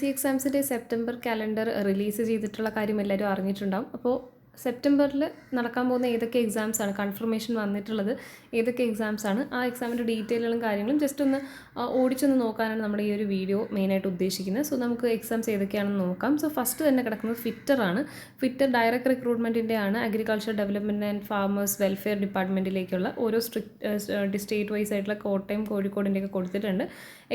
എക്സാംസിൻ്റെ September calendar release ചെയ്തിട്ടുള്ള കാര്യം എല്ലാവരും അറിഞ്ഞിട്ടുണ്ടാവും. അപ്പോൾ സെപ്റ്റംബറിൽ നടക്കാൻ പോകുന്ന ഏതൊക്കെ എക്സാംസാണ് കൺഫർമേഷൻ വന്നിട്ടുള്ളത്, ഏതൊക്കെ എക്സാംസാണ്, ആ എക്സാമിൻ്റെ ഡീറ്റെയിലുകളും കാര്യങ്ങളും ജസ്റ്റ് ഒന്ന് ഓടിച്ചൊന്ന് നോക്കാനാണ് നമ്മുടെ ഈ ഒരു വീഡിയോ മെയിനായിട്ട് ഉദ്ദേശിക്കുന്നത്. സോ നമുക്ക് എക്സാംസ് ഏതൊക്കെയാണെന്ന് നോക്കാം. സോ ഫസ്റ്റ് തന്നെ കിടക്കുന്നത് ഫിറ്ററാണ്. ഫിറ്റർ ഡയറക്റ്റ് റിക്രൂട്ട്മെൻറ്റിൻ്റെ ആണ്. Agriculture development and farmers welfare ഡിപ്പാർട്ട്മെൻറ്റിലേക്കുള്ള ഓരോ സ്റ്റേറ്റ് വൈസ് ആയിട്ടുള്ള കോട്ടയം കോഴിക്കോടിൻ്റെയൊക്കെ കൊടുത്തിട്ടുണ്ട്.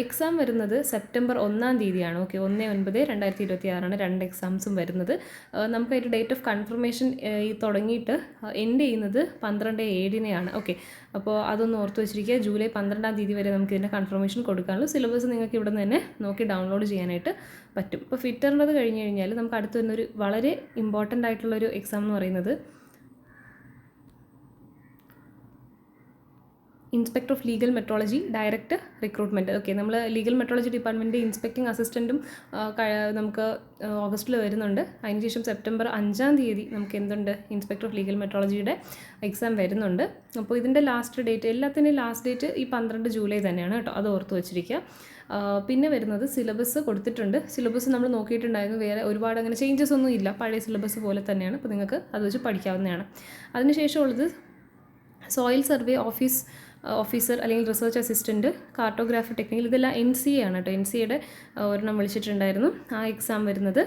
എക്സാം വരുന്നത് സെപ്റ്റംബർ 1-ാം തീയതിയാണ്. ഓക്കെ, 1/9/2026 രണ്ട് എക്സാംസും വരുന്നത്. നമുക്കതിൻ്റെ ഡേറ്റ് ഓഫ് കൺഫർമേഷൻ തുടങ്ങിയിട്ട് എൻഡ് ചെയ്യുന്നത് 12/7-നെയാണ്. ഓക്കെ, അപ്പോൾ അതൊന്ന് ഓർത്ത് വെച്ചിരിക്കുക. ജൂലൈ 12-ാം തീയതി വരെ നമുക്ക് ഇതിൻ്റെ കൺഫർമേഷൻ കൊടുക്കാനുള്ളൂ. സിലബസ് നിങ്ങൾക്ക് ഇവിടെ നിന്ന് തന്നെ നോക്കി ഡൗൺലോഡ് ചെയ്യാനായിട്ട് പറ്റും. ഇപ്പോൾ ഫിറ്ററിൻ്റെത് കഴിഞ്ഞ് കഴിഞ്ഞാൽ നമുക്ക് അടുത്ത് വരുന്നൊരു വളരെ ഇമ്പോർട്ടൻ്റ് ആയിട്ടുള്ളൊരു എക്സാം എന്ന് പറയുന്നത് inspector of legal metrology direct recruitment. Okay, നമ്മൾ ലീഗൽ മെട്രോളജി ഡിപ്പാർട്ട്മെൻറ്റ് ഇൻസ്പെക്ടിംഗ് അസിസ്റ്റൻറ്റും നമുക്ക് ഓഗസ്റ്റിൽ വരുന്നുണ്ട്. അതിനുശേഷം സെപ്റ്റംബർ 5-ാം തീയതി നമുക്ക് എന്തുണ്ട്, ഇൻസ്പെക്ടർ ഓഫ് ലീഗൽ മെട്രോളജിയുടെ എക്സാം വരുന്നുണ്ട്. അപ്പോൾ ഇതിൻ്റെ ലാസ്റ്റ് ഡേറ്റ്, എല്ലാത്തിൻ്റെയും ലാസ്റ്റ് ഡേറ്റ് ഈ 12 ജൂലൈ തന്നെയാണ് കേട്ടോ, അത് ഓർത്ത് വെച്ചിരിക്കുക. പിന്നെ വരുന്നത് സിലബസ് കൊടുത്തിട്ടുണ്ട്. സിലബസ് നമ്മൾ നോക്കിയിട്ടുണ്ടായിരുന്നു, വേറെ ഒരുപാട് അങ്ങനെ ചേഞ്ചസ് ഒന്നും ഇല്ല, പഴയ സിലബസ് പോലെ തന്നെയാണ്. അപ്പോൾ നിങ്ങൾക്ക് അത് വെച്ച് പഠിക്കാവുന്നതാണ്. അതിനുശേഷമുള്ളത് സോയിൽ സർവേ ഓഫീസർ അല്ലെങ്കിൽ റിസർച്ച് അസിസ്റ്റൻറ്റ്, കാർട്ടോഗ്രാഫി ടെക്നിക്കൽ, ഇതെല്ലാം NCA ആണ് കേട്ടോ. NCAയുടെ ഒരെണ്ണം വിളിച്ചിട്ടുണ്ടായിരുന്നു. ആ എക്സാം വരുന്നത്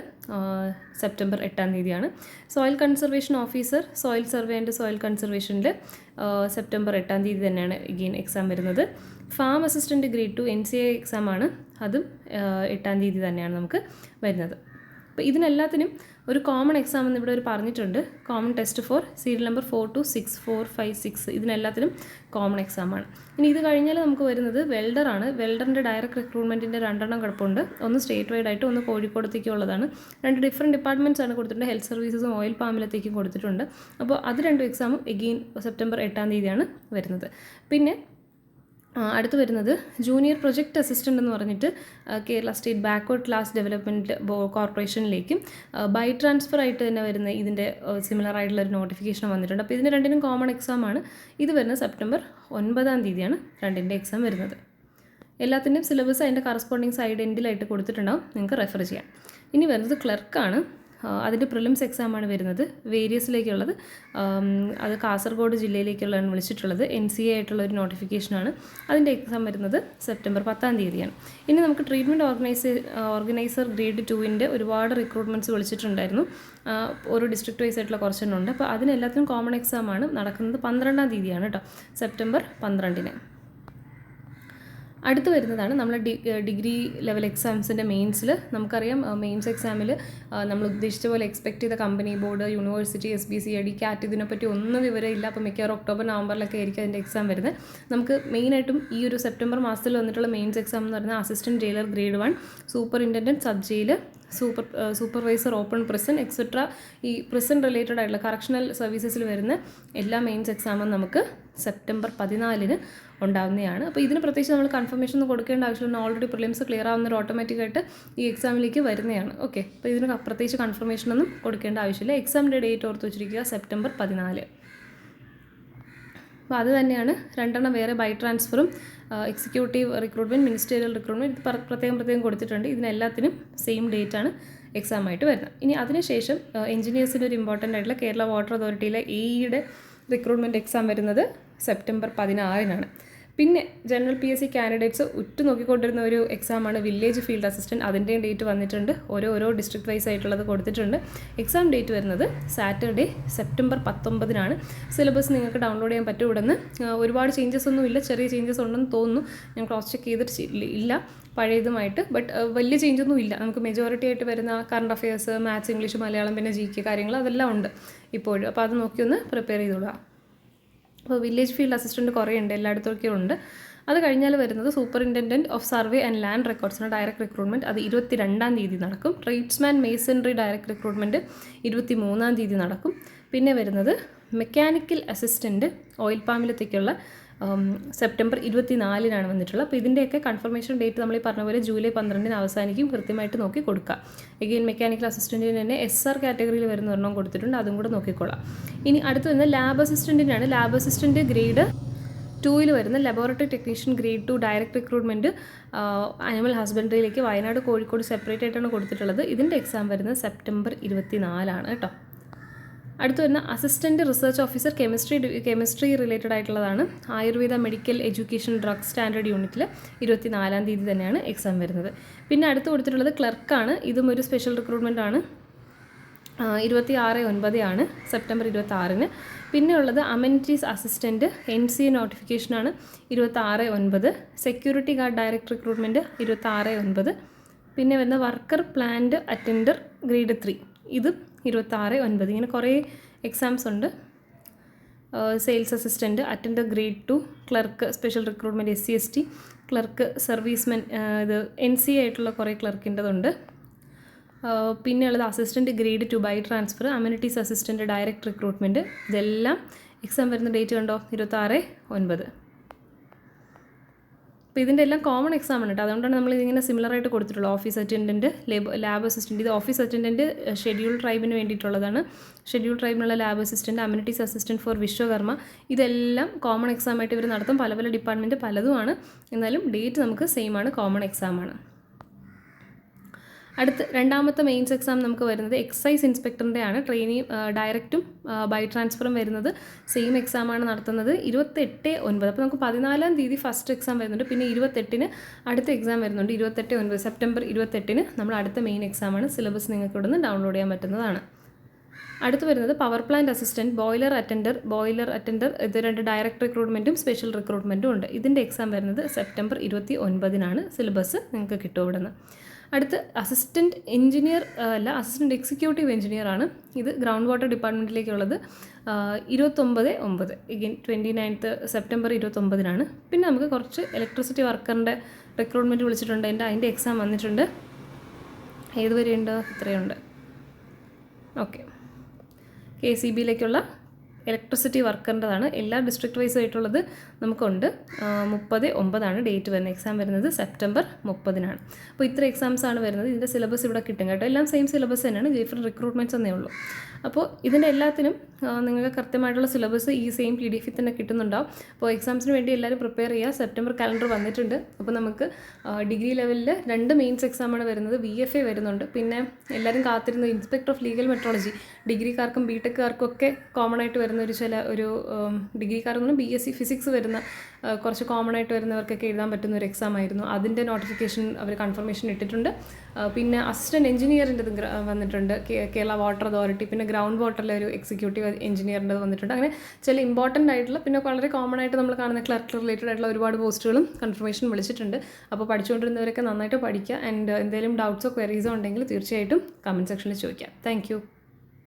സെപ്റ്റംബർ 8-ാം തീയതിയാണ്. Soil conservation officer, soil survey and soil കൺസർവേഷനിൽ സെപ്റ്റംബർ 8-ാം തീയതി തന്നെയാണ് എഗെയിൻ എക്സാം വരുന്നത്. ഫാം അസിസ്റ്റൻറ്റ് ഗ്രേഡ് 2 NCA എക്സാമാണ്, അതും 8-ാം തീയതി തന്നെയാണ് നമുക്ക് വരുന്നത്. അപ്പോൾ ഇതിനെല്ലാത്തിനും ഒരു കോമൺ എക്സാം എന്ന് ഇവിടെ ഒരു പറഞ്ഞിട്ടുണ്ട്. Common test for serial number 426456, ഇതിനെല്ലാത്തിനും കോമൺ എക്സാമാണ്. ഇനി ഇത് കഴിഞ്ഞാൽ നമുക്ക് വരുന്നത് വെൽഡറാണ്. വെൽഡറിൻ്റെ ഡയറക്റ്റ് റിക്രൂട്ട്മെൻറ്റിൻ്റെ 2 കൊടുപ്പുണ്ട്. ഒന്ന് സ്റ്റേറ്റ് വൈഡ് ആയിട്ട്, ഒന്ന് കോഴിക്കോടത്തേക്കുള്ളതാണ്. 2 ഡിഫറെൻറ്റ് ഡിപ്പാർട്ട്മെൻറ്റ്സ് ആണ് കൊടുത്തിട്ടുണ്ട്. ഹെൽത്ത് സർവീസസും ഓയിൽ പാമിലത്തേക്കും കൊടുത്തിട്ടുണ്ട്. അപ്പോൾ അത് 2 എക്സാമും എഗെയിൻ സെപ്റ്റംബർ 8-ാം തീയതിയാണ് വരുന്നത്. പിന്നെ അടുത്ത് വരുന്നത് ജൂനിയർ പ്രൊജക്റ്റ് അസിസ്റ്റൻ്റ് എന്ന് പറഞ്ഞിട്ട് Kerala state backward class development കോർപ്പറേഷനിലേക്കും ബൈ ട്രാൻസ്ഫർ ആയിട്ട് തന്നെ വരുന്ന ഇതിൻ്റെ സിമിലർ ആയിട്ടുള്ളൊരു നോട്ടിഫിക്കേഷൻ വന്നിട്ടുണ്ട്. അപ്പോൾ ഇതിന് 2-നും കോമൺ എക്സാമാണ്. ഇത് വരുന്നത് സെപ്റ്റംബർ 9-ാം തീയതിയാണ് 2ൻ്റെ എക്സാം വരുന്നത്. എല്ലാത്തിൻ്റെയും സിലബസ് അതിൻ്റെ കറസ്പോണ്ടിങ് സൈഡ് എൻഡിലായിട്ട് കൊടുത്തിട്ടുണ്ടാവും, നിങ്ങൾക്ക് റെഫർ ചെയ്യാം. ഇനി വരുന്നത് ക്ലർക്കാണ്. അതിൻ്റെ പ്രിലിംസ് എക്സാമാണ് വരുന്നത്. വേരിയസിലേക്കുള്ളത്, അത് കാസർഗോഡ് ജില്ലയിലേക്കുള്ളതാണ് വിളിച്ചിട്ടുള്ളത്. NCA ആയിട്ടുള്ള ഒരു നോട്ടിഫിക്കേഷനാണ്. അതിൻ്റെ എക്സാം വരുന്നത് സെപ്റ്റംബർ 10-ാം തീയതിയാണ്. ഇനി നമുക്ക് ട്രീറ്റ്മെൻറ്റ് ഓർഗനൈസർ ഗ്രേഡ് 2-ൻ്റെ ഒരുപാട് റിക്രൂട്ട്മെൻറ്റ്സ് വിളിച്ചിട്ടുണ്ടായിരുന്നു. ഓരോ ഡിസ്ട്രിക്ട് വൈസ് ആയിട്ടുള്ള കുറച്ചെണ്ണമുണ്ട്. അപ്പോൾ അതിനെല്ലാത്തിനും കോമൺ എക്സാമാണ് നടക്കുന്നത്. 12-ാം തീയതിയാണ് കേട്ടോ, സെപ്റ്റംബർ 12-ന്. അടുത്ത് വരുന്നതാണ് നമ്മൾ ഡിഗ്രി ലെവൽ എക്സാംസിൻ്റെ മെയിൻസിൽ. നമുക്കറിയാം മെയിൻസ് എക്സാമിൽ നമ്മൾ ഉദ്ദേശിച്ച പോലെ എക്സ്പെക്ട് ചെയ്ത company, board, university, SBCID, CAT ഇതിനെപ്പറ്റി ഒന്നും വിവരമില്ല. അപ്പോൾ മിക്കവാറും ഒക്ടോബർ നവംബറിലൊക്കെ ആയിരിക്കും അതിൻ്റെ എക്സാം വരുന്നത്. നമുക്ക് മെയിനായിട്ടും ഈ ഒരു സെപ്റ്റംബർ മാസത്തിൽ വന്നിട്ടുള്ള മെയിൻസ് എക്സാം എന്ന് പറയുന്നത് assistant jailer grade 1, superintendent sub jail, supervisor open prison etcetera, ഈ പ്രിസൺ റിലേറ്റഡ് ആയിട്ടുള്ള കറക്ഷണൽ സർവീസസിൽ വരുന്ന എല്ലാ മെയിൻസ് എക്സാമും നമുക്ക് സെപ്റ്റംബർ 14-ന് ഉണ്ടാകുന്നതാണ്. അപ്പോൾ ഇതിന് പ്രത്യേകിച്ച് നമ്മൾ കൺഫർമേഷൻ ഒന്നും കൊടുക്കേണ്ട ആവശ്യമില്ല. ഓൾറെഡി പ്രിലിംസ് ക്ലിയർ ആവുന്നൊരു ഓട്ടോമാറ്റിക്കായിട്ട് ഈ എക്സാമിലേക്ക് വരുന്നതാണ്. ഓക്കെ, അപ്പോൾ ഇതിന് പ്രത്യേകിച്ച് കൺഫർമേഷനൊന്നും കൊടുക്കേണ്ട ആവശ്യമില്ല. എക്സാമിൻ്റെ ഡേറ്റ് ഓർത്ത് വെച്ചിരിക്കുക, സെപ്റ്റംബർ 14. അപ്പോൾ അത് തന്നെയാണ് 2 വേറെ ബൈ ട്രാൻസ്ഫറും എക്സിക്യൂട്ടീവ് റിക്രൂട്ട്മെൻറ്റ്, മിനിസ്റ്റീരിയൽ റിക്രൂട്ട്മെൻറ്റ്, ഇത് പ്രത്യേകം കൊടുത്തിട്ടുണ്ട്. ഇതിനെല്ലാത്തിനും സെയിം ഡേറ്റാണ് എക്സാം ആയിട്ട് വരുന്നത്. ഇനി അതിനുശേഷം എഞ്ചിനീയേഴ്സിൻ്റെ ഒരു ഇമ്പോർട്ടൻ്റ് ആയിട്ടുള്ള കേരള വാട്ടർ അതോറിറ്റിയിലെ AEയുടെ റിക്രൂട്ട്മെൻറ്റ് എക്സാം വരുന്നത് സെപ്റ്റംബർ 16-നാണ്. പിന്നെ ജനറൽ PSC കാൻഡിഡേറ്റ്സ് നോക്കിക്കൊണ്ടിരുന്ന ഒരു എക്സാമാണ് വില്ലേജ് ഫീൽഡ് അസിസ്റ്റൻറ്റ്. അതിൻ്റെയും ഡേറ്റ് വന്നിട്ടുണ്ട്. ഓരോ ഡിസ്ട്രിക്ട് വൈസ് ആയിട്ടുള്ളത് കൊടുത്തിട്ടുണ്ട്. എക്സാം ഡേറ്റ് വരുന്നത് സാറ്റർഡേ സെപ്റ്റംബർ 19-നാണ്. സിലബസ് നിങ്ങൾക്ക് ഡൗൺലോഡ് ചെയ്യാൻ പറ്റും. ഇവിടെ നിന്ന് ഒരുപാട് ചേഞ്ചസ് ഒന്നും ഇല്ല, ചെറിയ ചേഞ്ചസ് ഉണ്ടെന്ന് തോന്നുന്നു. ഞാൻ ക്രോസ് ചെക്ക് ചെയ്തിട്ടില്ല പഴയതുമായിട്ട്, ബട്ട് വലിയ ചേഞ്ചൊന്നും ഇല്ല. നമുക്ക് മെജോറിറ്റി ആയിട്ട് വരുന്ന current affairs, maths, English, Malayalam, പിന്നെ GK കാര്യങ്ങൾ അതെല്ലാം ഉണ്ട് ഇപ്പോഴും. അപ്പോൾ അത് നോക്കി ഒന്ന് പ്രിപ്പയർ ചെയ്തോളുക. അപ്പോൾ വില്ലേജ് ഫീൽഡ് അസിസ്റ്റൻറ്റ് കുറേ ഉണ്ട്, എല്ലായിടത്തൊക്കെ ഉണ്ട്. അത് കഴിഞ്ഞാൽ വരുന്നത് superintendent of survey and land റെക്കോർഡ്സിന് ഡയറക്റ്റ് റിക്രൂട്ട്മെൻറ്റ്, അത് 22-ാം തീയതി നടക്കും. ട്രേഡ്സ്മാൻ മേസൺറി ഡയറക്റ്റ് റിക്രൂട്ട്മെൻറ്റ് 23-ാം തീയതി നടക്കും. പിന്നെ വരുന്നത് മെക്കാനിക്കൽ അസിസ്റ്റൻറ്റ് ഓയിൽ പാമിലത്തേക്കുള്ള സെപ്റ്റംബർ 24-നാണ് വന്നിട്ടുള്ളത്. അപ്പോൾ ഇതിൻ്റെയൊക്കെ കൺഫർമേഷൻ ഡേറ്റ് നമ്മൾ ഈ പറഞ്ഞ പോലെ ജൂലൈ 12-ന് അവസാനിക്കും. കൃത്യമായിട്ട് നോക്കി കൊടുക്കുക. എഗെയിൻ മെക്കാനിക്കൽ അസിസ്റ്റൻറ്റിന് തന്നെ SR കാറ്റഗറിയിൽ വരുന്ന ഒരെണ്ണം കൊടുത്തിട്ടുണ്ട്, അതും കൂടെ നോക്കിക്കോളാം. ഇനി അടുത്ത് വരുന്നത് ലാബ് അസിസ്റ്റൻറ്റിനാണ്. ലാബ് അസിസ്റ്റൻറ്റ് ഗ്രേഡ് 2-ൽ വരുന്ന laboratory technician grade 2 direct recruitment animal ഹസ്ബൻഡറിയിലേക്ക് വയനാട് കോഴിക്കോട് സെപ്പറേറ്റ് ആയിട്ടാണ് കൊടുത്തിട്ടുള്ളത്. ഇതിൻ്റെ എക്സാം വരുന്നത് സെപ്റ്റംബർ 24 കേട്ടോ. അടുത്ത് വരുന്ന assistant research officer chemistry related ആയിട്ടുള്ളതാണ്. Ayurveda medical education drug standard യൂണിറ്റിൽ 24-ാം തീയതി തന്നെയാണ് എക്സാം വരുന്നത്. പിന്നെ അടുത്ത് കൊടുത്തിട്ടുള്ളത് ക്ലർക്കാണ്. ഇതും ഒരു സ്പെഷ്യൽ റിക്രൂട്ട്മെൻ്റ് ആണ്. 26/9 ആണ്, സെപ്റ്റംബർ 26-ന്. പിന്നെ ഉള്ളത് അമെനിറ്റീസ് അസിസ്റ്റൻറ്റ് NCA നോട്ടിഫിക്കേഷനാണ് 26/9. Security guard direct recruitment 26/9. പിന്നെ വരുന്ന വർക്കർ പ്ലാന്റ് അറ്റൻഡർ ഗ്രേഡ് 3 ഇത് 26/9. ഇങ്ങനെ കുറേ എക്സാംസ് ഉണ്ട്. Sales assistant attender grade 2, clerk special recruitment SC/ST, clerk servicemen ഇത് NCA ആയിട്ടുള്ള കുറേ ക്ലർക്കിൻ്റെതുണ്ട്. പിന്നെ ഉള്ളത് assistant grade 2 by transfer, amenities assistant direct recruitment. ഇതെല്ലാം എക്സാം വരുന്ന ഡേറ്റ് കണ്ടോ, 26/9. അപ്പോൾ ഇതിൻ്റെ എല്ലാം കോമൺ എക്സാം ആണ് കേട്ടോ. അതുകൊണ്ടാണ് നമ്മൾ ഇതിങ്ങനെ സിമിലറായിട്ട് കൊടുത്തിട്ടുള്ളത്. Office attendant, lab assistant. ഇത് ഓഫീസ് അറ്റൻഡൻറ്റ് ഷെഡ്യൂൾ ട്രൈബിന് വേണ്ടിയിട്ടുള്ളതാണ്. ഷെഡ്യൂൾ ട്രൈബിനുള്ള lab assistant, amenities assistant for Vishwakarma. ഇതെല്ലാം കോമൺ എക്സാം ആയിട്ട് ഇവർ നടത്തും. പല പല ഡിപ്പാർട്ട്മെൻറ്റ് പലതുമാണ്, എന്നാലും ഡേറ്റ് നമുക്ക് സെയിം ആണ്, കോമൺ എക്സാം ആണ്. അടുത്ത് രണ്ടാമത്തെ മെയിൻസ് എക്സാം നമുക്ക് വരുന്നത് എക്സൈസ് ഇൻസ്പെക്ടറിൻ്റെ ആണ്. ട്രെയിനി ഡയറക്റ്റും ബൈ ട്രാൻസ്ഫറും വരുന്നത് സെയിം എക്സാമാണ് നടത്തുന്നത് 28/9. അപ്പോൾ നമുക്ക് 14-ാം തീയതി ഫസ്റ്റ് എക്സാം വരുന്നുണ്ട്. പിന്നെ 28-ന് അടുത്ത എക്സാം വരുന്നുണ്ട്. 28/9 സെപ്റ്റംബർ 28-ന് നമ്മൾ അടുത്ത മെയിൻ എക്സാമാണ്. സിലബസ് നിങ്ങൾക്ക് ഇവിടെ നിന്ന് ഡൗൺലോഡ് ചെയ്യാൻ പറ്റുന്നതാണ്. അടുത്ത് വരുന്നത് power plant assistant, boiler attender. ഇത് 2 ഡയറക്റ്റ് റിക്രൂട്ട്മെൻറ്റും സ്പെഷ്യൽ റിക്രൂട്ട്മെൻറ്റും ഉണ്ട്. ഇതിൻ്റെ എക്സാം വരുന്നത് സെപ്റ്റംബർ 29-നാണ്. സിലബസ് നിങ്ങൾക്ക് കിട്ടും ഇവിടെ നിന്ന്. അടുത്ത് അസിസ്റ്റൻറ്റ് എക്സിക്യൂട്ടീവ് എഞ്ചിനീയർ ആണ്. ഇത് ഗ്രൗണ്ട് വാട്ടർ ഡിപ്പാർട്ട്മെൻറ്റിലേക്കുള്ളത് 29/9 എഗെയിൻ 29th സെപ്റ്റംബർ 29-നാണ്. പിന്നെ നമുക്ക് കുറച്ച് ഇലക്ട്രിസിറ്റി വർക്കറിൻ്റെ റിക്രൂട്ട്മെൻറ്റ് വിളിച്ചിട്ടുണ്ട്. അതിൻ്റെ എക്സാം വന്നിട്ടുണ്ട്. ഏതുവരെയുണ്ട്? ഇത്രയുണ്ട്. ഓക്കെ, KCBയിലേക്കുള്ള ഇലക്ട്രിസിറ്റി വർക്കറിൻ്റെതാണ്. എല്ലാ ഡിസ്ട്രിക്ട് വൈസ് ആയിട്ടുള്ളത് നമുക്കുണ്ട്. 30/9 ഡേറ്റ് വരുന്നത്. എക്സാം വരുന്നത് സെപ്റ്റംബർ 30-നാണ്. അപ്പോൾ ഇത്ര എക്സാംസ് ആണ് വരുന്നത്. ഇതിൻ്റെ സിലബസ് ഇവിടെ കിട്ടും കേട്ടോ. എല്ലാം സെയിം സിലബസ് തന്നെയാണ്, ഡിഫറെൻറ്റ് റിക്രൂട്ട്മെൻറ്റ്സ് എന്നേ ഉള്ളൂ. അപ്പോൾ ഇതിൻ്റെ എല്ലാത്തിനും നിങ്ങൾക്ക് കൃത്യമായിട്ടുള്ള സിലബസ് ഈ സെയിം PDF തന്നെ കിട്ടുന്നുണ്ടാവും. അപ്പോൾ എക്സാംസിന് വേണ്ടി എല്ലാവരും പ്രിപ്പയർ ചെയ്യുക. സെപ്റ്റംബർ കലണ്ടർ വന്നിട്ടുണ്ട്. അപ്പോൾ നമുക്ക് ഡിഗ്രി ലെവലിൽ 2 മെയിൻസ് എക്സാമാണ് വരുന്നത്. VFA വരുന്നുണ്ട്. പിന്നെ എല്ലാവരും കാത്തിരുന്ന ഇൻസ്പെക്ടർ ഓഫ് ലീഗൽ മെട്രോളജി ഡിഗ്രിക്കാർക്കും BTechകാർക്കും ഒക്കെ കോമൺ ആയിട്ട് വരുന്ന ഒരു ഡിഗ്രിക്കാർക്കൊന്നും BSc ഫിസിക്സ് വരുന്ന കുറച്ച് കോമൺ ആയിട്ട് വരുന്നവർക്കൊക്കെ എഴുതാൻ പറ്റുന്ന ഒരു എക്സാം ആയിരുന്നു. അതിൻ്റെ നോട്ടിഫിക്കേഷൻ അവർ കൺഫർമേഷൻ ഇട്ടിട്ടുണ്ട്. പിന്നെ അസിസ്റ്റൻറ്റ് എഞ്ചിനീയറിൻ്റെ വന്നിട്ടുണ്ട്. Kerala water authority. പിന്നെ ഗ്രൗണ്ട് വാട്ടറിലെ ഒരു എക്സിക്യൂട്ടീവ് എഞ്ചിനീയറിൻ്റെ വന്നിട്ടുണ്ട്. അങ്ങനെ ചില ഇമ്പോർട്ടൻ്റ് ആയിട്ടുള്ള പിന്നെ വളരെ കോമൺ ആയിട്ട് നമ്മൾ കാണുന്ന ക്ലർക്ക് റിലേറ്റഡ് ആയിട്ടുള്ള ഒരുപാട് പോസ്റ്റുകളും കൺഫർമേഷൻ വിളിച്ചിട്ടുണ്ട്. അപ്പോൾ പഠിച്ചുകൊണ്ടിരുന്നവരൊക്കെ നന്നായിട്ട് പഠിക്കുക. ആൻഡ് എന്തെങ്കിലും ഡൗട്ട്സോ ക്വയറീസോ ഉണ്ടെങ്കിൽ തീർച്ചയായിട്ടും കമൻറ്റ് സെക്ഷനിൽ ചോദിക്കാം. താങ്ക്